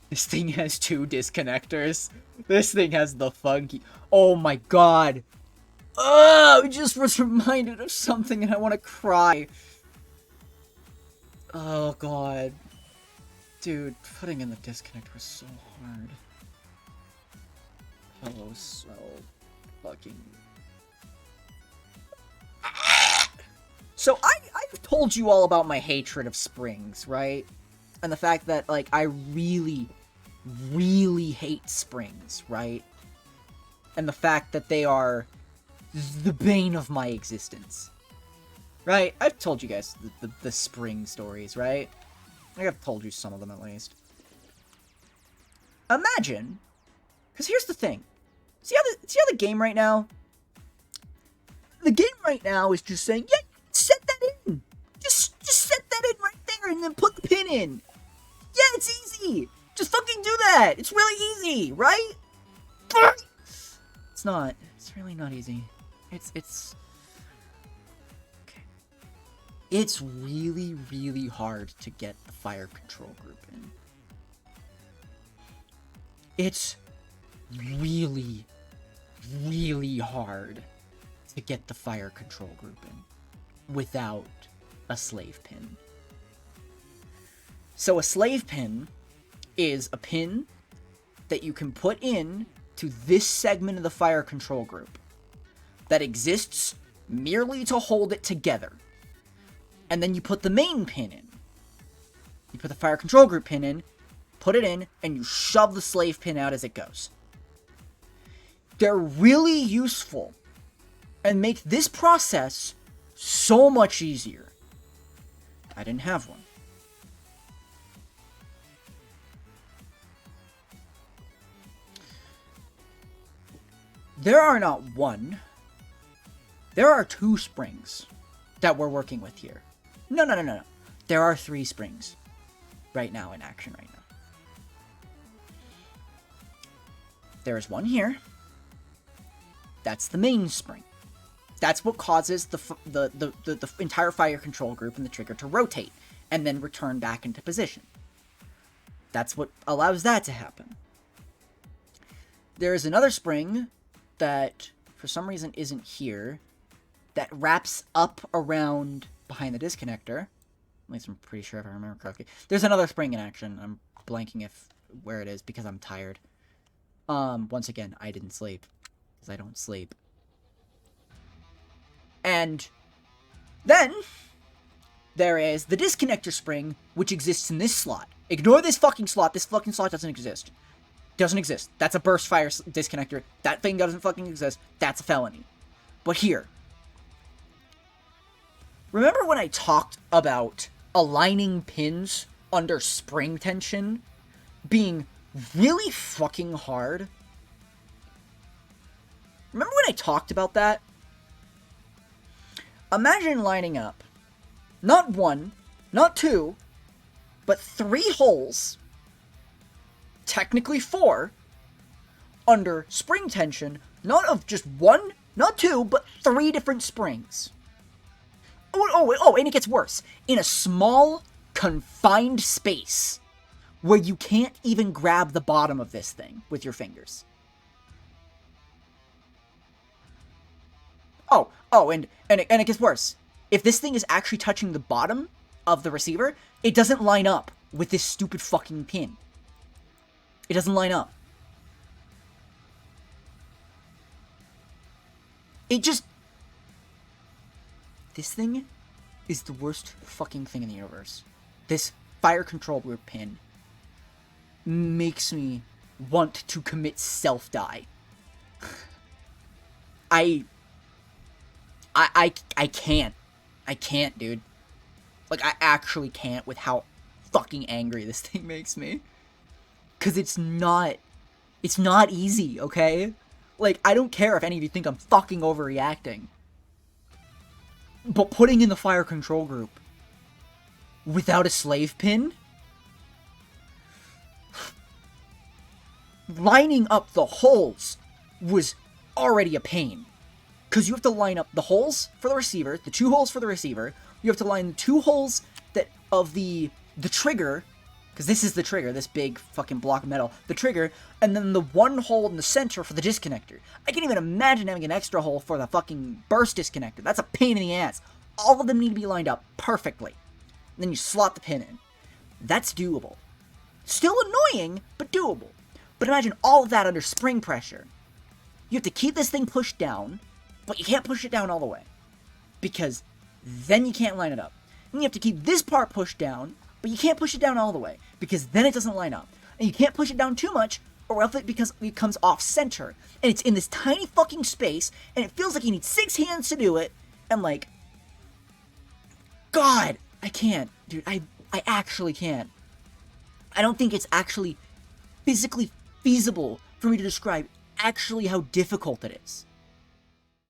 This thing has 2 disconnectors. This thing has the funky... Oh my god. Oh, I just was reminded of something and I want to cry. Oh god. Dude, putting in the disconnect was so hard. Oh, so fucking... So I've told you all about my hatred of springs, right? And the fact that, like, I really, really hate springs, right? And the fact that they are the bane of my existence. Right? I've told you guys the spring stories, right? I think I've told you some of them at least. Imagine, because here's the thing. See how the game right now? The game right now is just saying, yeah, set that in. Just set that in right there and then put the pin in. Yeah, it's easy. Just fucking do that. It's really easy, right? It's not. It's really not easy. It's... Okay. It's really, really hard to get the fire control group in. It's really, really hard to get the fire control group in without a slave pin. So a slave pin is a pin that you can put in to this segment of the fire control group that exists merely to hold it together. And then you put the main pin in. You put the fire control group pin in, put it in, and you shove the slave pin out as it goes. They're really useful and make this process so much easier. I didn't have one. There are not one. There are 2 springs that we're working with here. No. There are 3 springs right now in action right now. There is one here. That's the main spring. That's what causes the entire fire control group and the trigger to rotate and then return back into position. That's what allows that to happen. There is another spring that, for some reason, isn't here, that wraps up around behind the disconnector. At least I'm pretty sure if I remember correctly. There's another spring in action. I'm blanking where it is because I'm tired. Once again, I didn't sleep. Because I don't sleep. And then there is the disconnector spring, which exists in this slot. Ignore this fucking slot. This fucking slot doesn't exist. Doesn't exist. That's a burst fire disconnector. That thing doesn't fucking exist. That's a felony. But here. Remember when I talked about aligning pins under spring tension being really fucking hard? Remember when I talked about that? Imagine lining up not 1, not 2, but 3 holes, technically 4, under spring tension, not of just 1, not 2, but 3 different springs. Oh, and it gets worse. In a small, confined space, where you can't even grab the bottom of this thing with your fingers. And it gets worse. If this thing is actually touching the bottom of the receiver, it doesn't line up with this stupid fucking pin. It doesn't line up. This thing is the worst fucking thing in the universe. This fire control group pin makes me want to commit self-die. I can't. I can't, dude. Like, I actually can't with how fucking angry this thing makes me. Because it's not easy, okay? Like, I don't care if any of you think I'm fucking overreacting. But putting in the fire control group without a slave pin? Lining up the holes was already a pain. Because you have to line up the holes for the receiver, the 2 holes for the receiver. You have to line the 2 holes that of the trigger Because this is the trigger, this big fucking block of metal. The trigger, and then the one hole in the center for the disconnector. I can't even imagine having an extra hole for the fucking burst disconnector. That's a pain in the ass. All of them need to be lined up perfectly. And then you slot the pin in. That's doable. Still annoying, but doable. But imagine all of that under spring pressure. You have to keep this thing pushed down, but you can't push it down all the way. Because then you can't line it up. And you have to keep this part pushed down, but you can't push it down all the way, because then it doesn't line up. And you can't push it down too much, or else it becomes off-center. And it's in this tiny fucking space, and it feels like you need 6 hands to do it, and like... God! I can't. Dude, I actually can't. I don't think it's actually physically feasible for me to describe actually how difficult it is.